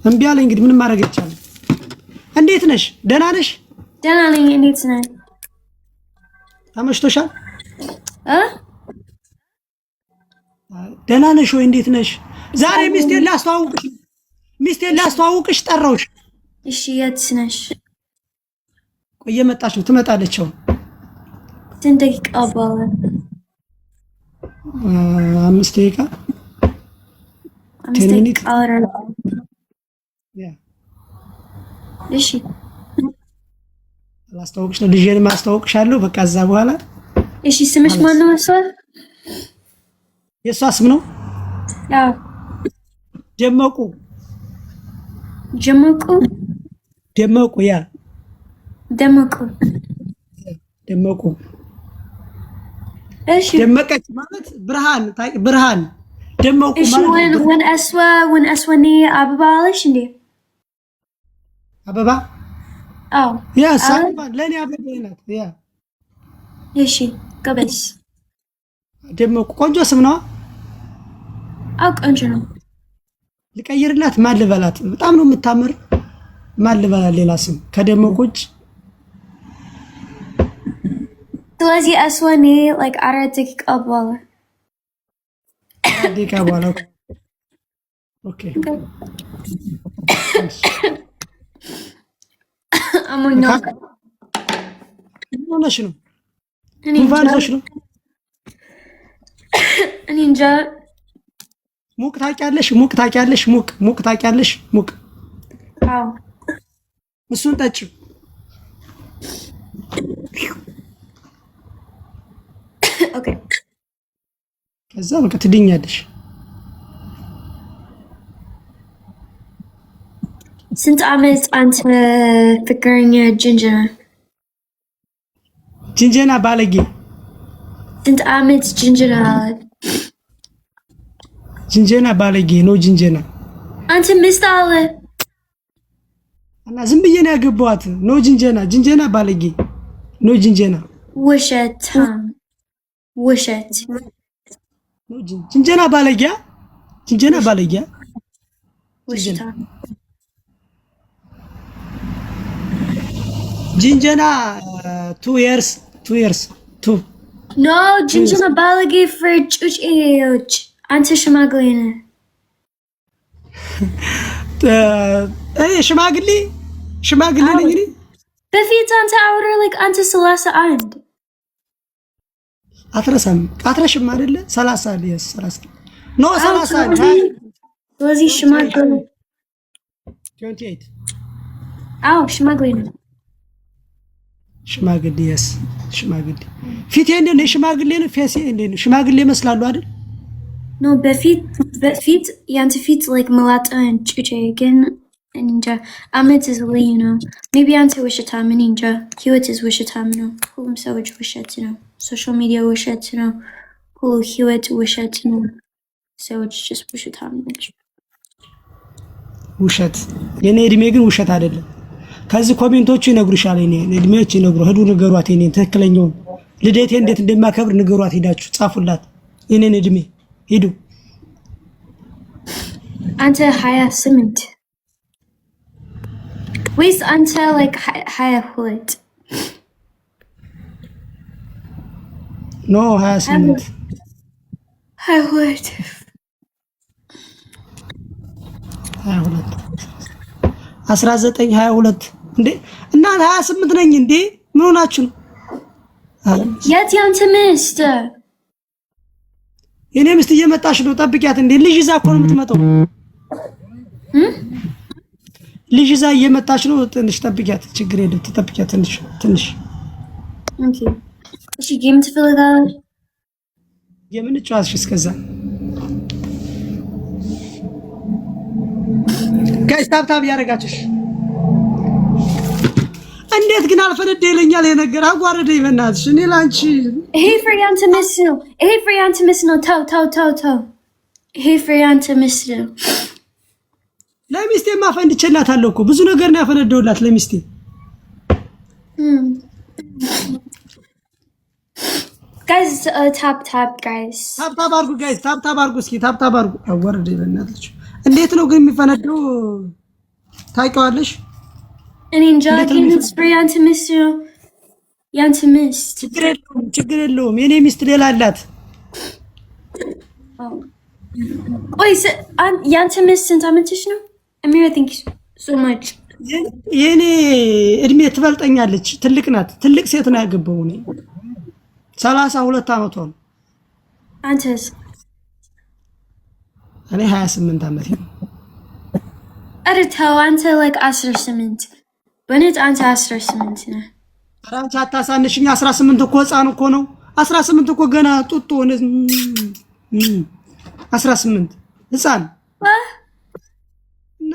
እምቢ አለኝ። እንግዲህ ምንም ማድረግ አይቻልም። እንዴት ነሽ? ደህና ነሽ? ደህና ነኝ። እንዴት ነህ? ተመችቶሻል? ደህና ነሽ ወይ? እንዴት ነሽ? ዛሬ ሚስቴን ላስተዋውቅሽ ጠራውሽ። እሺ፣ የት ነሽ? ቆይ እየመጣች ነው። ትመጣለች። ስንት ደቂቃ በኋላ? 5 ደቂቃ። 5 ደቂቃ አወራን። እሺ፣ ላስተዋውቅሽ ነው። ልጄን ማስተዋውቅሻለሁ። በቃ እዛ በኋላ። እሺ፣ ስምሽ ማን ነው? እሷ የእሷ ስም ነው? አዎ፣ ደመቁ። ያ ደመቁ። እሺ፣ ደመቀች ማለት ብርሃን ደመቁ ማለት ነው። ወን አስወኔ አበባ አለሽ እንዴ? አበባ? አዎ፣ ያ ሳባ ለኔ አበባ ናት። ያ እሺ፣ ጎበዝ። ደመቁ ቆንጆ ስም ነው። አዎ፣ ቆንጆ ነው። ልቀይርላት? ማን ልበላት? በጣም ነው የምታምር። ማን ልበላት? ሌላ ስም ከደመቁ ውጭ? ስለዚህ አስወኔ like 4 ደቂቃ በኋላ። ኦኬ። አሞኛ ሆነሽ ነው? ጉንፋንሽ ነው? እኔ እንጃ። ሙቅ ታውቂያለሽ? ሙቅ ታውቂያለሽ? አዎ፣ እሱን ጠጪ። ኦኬ። ከዛ በቃ ትድኛለሽ። ስንት ዓመት አንተ ፍቅረኛ ጅንጀና ባለጌ? ስንት ዓመት ጅንጀና ባለጌ ነው። ጅንጀና አንተ ሚስት አለ እና ዝም ብዬ ነው ያገባኋት። ነው ጅንጀና ባለጌ ነው። ጅንጀና ውሸት ነው። ጅንጀና ባለጌ ውሸት። ጅንጀና 2 years ኖ ጅንጀና ባለጌ ፍርጭ አንተ ሽማግሌ ነህ። ሽማግሌ ነኝ እኔ። በፊት አንተ አውራ like አንተ 31 አትረሽም አይደለ? 30 ኖ 30 ስለዚህ ሽማግሌ 28 አዎ ሽማግሌ ነው። ሽማግሌ ፊቴ እንደ ነው። ሽማግሌ ነው። ፌሴ እንደ ነው። ሽማግሌ ይመስላሉ አይደል? ኖ በፊት ያንተ ፊት like መላጣን ጭጭ ግን እንጃ። አመት is you know maybe አንተ ውሸታም። እንጃ ህይወት is ውሸታም ነው። ሁሉም ሰዎች ውሸት ነው። ሶሻል ሚዲያ ውሸት ነው። ሁሉ ህይወት ውሸት ነው። ሰዎች just ውሸታም ናቸው። ውሸት የኔ እድሜ ግን ውሸት አይደለም። ከዚህ ኮሜንቶቹ ይነግሩሻል። የኔ እድሜዎች ይነግሩ። ሄዱ ንገሯት። የኔን ትክክለኛውን ልደቴ እንዴት እንደማከብር ንገሯት። ሄዳችሁ ጻፉላት የኔን እድሜ ሄዱ። አንተ 28 ወይስ አንተ like 22? ኖ 28 1922 እንዴ እና 28 ነኝ እንዴ? ምን ሆናችሁ ነው? የት ያንተ ሚስት? የኔ ሚስት እየመጣች ነው። ጠብቂያት። እንዴ ልጅ ይዛ እኮ ነው የምትመጣው። ልጅ ይዛ እየመጣች ነው። ትንሽ ጠብቂያት። ችግር የለም። ተጠብቂያት ትንሽ። ኦኬ እሺ። ጌም ትፈልጋለህ? የምን ጨዋታሽ? እስከዛ ጋይስ ታብታብ ያረጋችሽ። እንዴት ግን አልፈነደ ይለኛል። የነገር አጓረደኝ። በእናትሽ እኔ ላንቺ ይሄ ፍሬያንተ ምስ ነው። ተው ይሄ ፍሬያንተ ምስ ነው። ለሚስቴ ማፈንድቼላታለሁ እኮ ብዙ ነገር ነው ያፈነደውላት ለሚስቴ። ጋይስ ታፕ ጋይስ ታፕታብ አርጉ ጋይስ። ታፕታብ አርጉ እስኪ ታፕታብ አርጉ። አጓረደኝ በእናትሽ። እንዴት ነው ግን የሚፈነደው? ታውቂዋለሽ? እኔ እንጃ ግን ስፕሬይ አንተ ሚስት ነው ያንተ ሚስት ችግር የለውም የኔ ሚስት ሌላ አላት። ቆይ ያንተ ሚስት ስንት ዓመትሽ ነው? አሚራ ቲንክ ሶ ማች የኔ እድሜ ትበልጠኛለች። ትልቅ ናት። ትልቅ ሴት ነው ያገባው። እኔ 32 ዓመቷ ነው። አንተስ? እኔ 28 ዓመቴ ነው። ኧረ ተው አንተ like 18 በእውነት አንተ 18 ነህ። ኧረ አንቺ አታሳንሽኝ። 18 እኮ ህፃን እኮ ነው። 18 እኮ ገና ጡጦ 18 ህፃን እና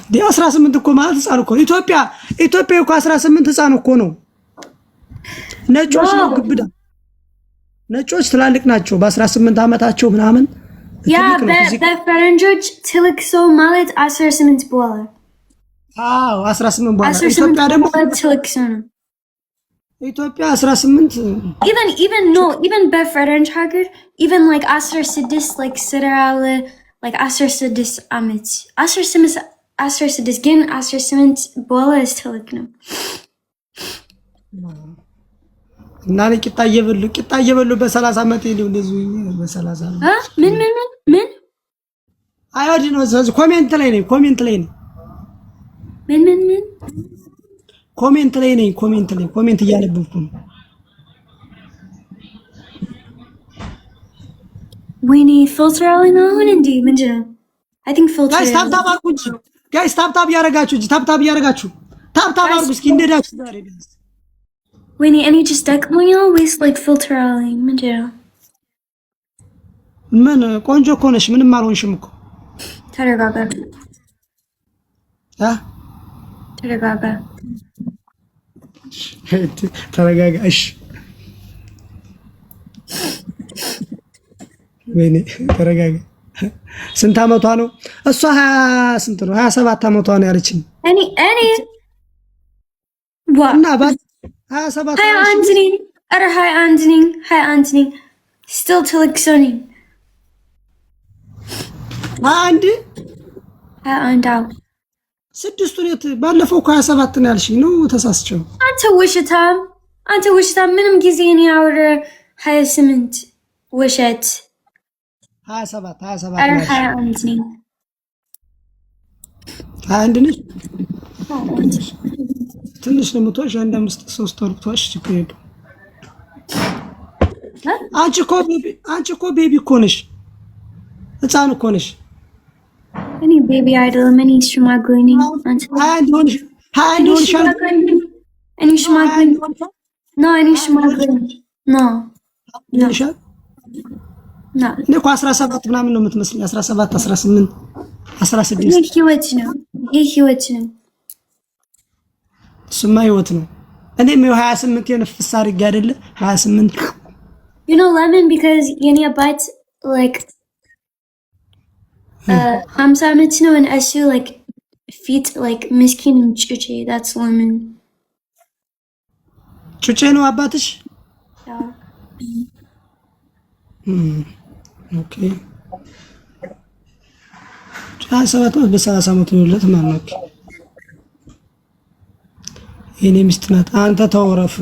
ዲ 18 እኮ ማለት ህፃን እኮ ኢትዮጵያ እኮ 18 ህፃን እኮ ነው። ነጮች ነው ግብዳ። ነጮች ትላልቅ ናቸው በ18 ዓመታቸው ምናምን። ያ በፈረንጆች ትልቅ ሰው ማለት 18 በኋላ። አዎ 18 በኋላ። ኢትዮጵያ ደግሞ ትልቅ ሰው ነው። ኢትዮጵያ 18 even በፈረንጅ ሀገር even like 16 like ስራለ like 16 ዓመት 16 ግን 18 በኋላ ትልቅ ነው። እና ቂጣ እየበሉ በ30 ዓመት ይሄው እንደዚህ በ30 ዓመት ምን አይወድ ነው። ኮሜንት ላይ ነኝ ኮሜንት እያነበብኩ ነው። ወይኔ ፊልተር አለ ነው አሁን እንዴ? ምንድን ነው? I think filter ጋይስ ታፕ ያረጋችሁ ታፕ አድርጉ እስኪ እንደዳችሁ ዛሬ ቢያንስ። ወይኔ እኔ just ደክሞኛል ወይስ like filter አለኝ? ምንድን ነው? ምን ቆንጆ እኮ ነሽ። ምንም አልሆንሽም እኮ። ተረጋጋ። እሺ ወይኔ ተረጋጋ። ስንት ዓመቷ ነው? እሷ 20 ስንት ነው? 27 ዓመቷ ነው ያለችኝ። እኔ እና 27 21 ነኝ። still ትልቅ ሰው ነኝ። 21 አዎ። ስድስቱን ባለፈው እኮ 27 ነው ያልሽኝ ነው ተሳስቸው። አንተ ውሸታም ምንም ጊዜ እኔ አውረ 28 ውሸት 27 21 ነኝ። 21 ነሽ? ትንሽ ነው የምትዋሽ። 3 ወር ብትዋሽ ችግር የለውም። አንቺ እኮ ቤቢ እኮ ነሽ፣ ህፃን እኮ ነሽ። እኔ ቤቢ አይደለም፣ እኔ ሽማግሌ ነኝ። አንተ 21 ሆነሽ እኔ ሽማግሌ እኔ እኮ 17 ምናምን ነው የምትመስለኝ። 17 18 16 ይህ ህይወት ነው። እሱማ ህይወት ነው። እኔም 28 የነፍስ አድርጌ አይደለ 28 you know lemon because የኔ አባት like 50 ዓመት ነው and እሱ like ፊት like ምስኪን ጩጬ that's lemon ጩጬ ነው አባትሽ? ኦኬ 27 በ30 ዓመት ነው ለት ማለት ነው። የኔ ሚስት ናት። አንተ ተወረፍ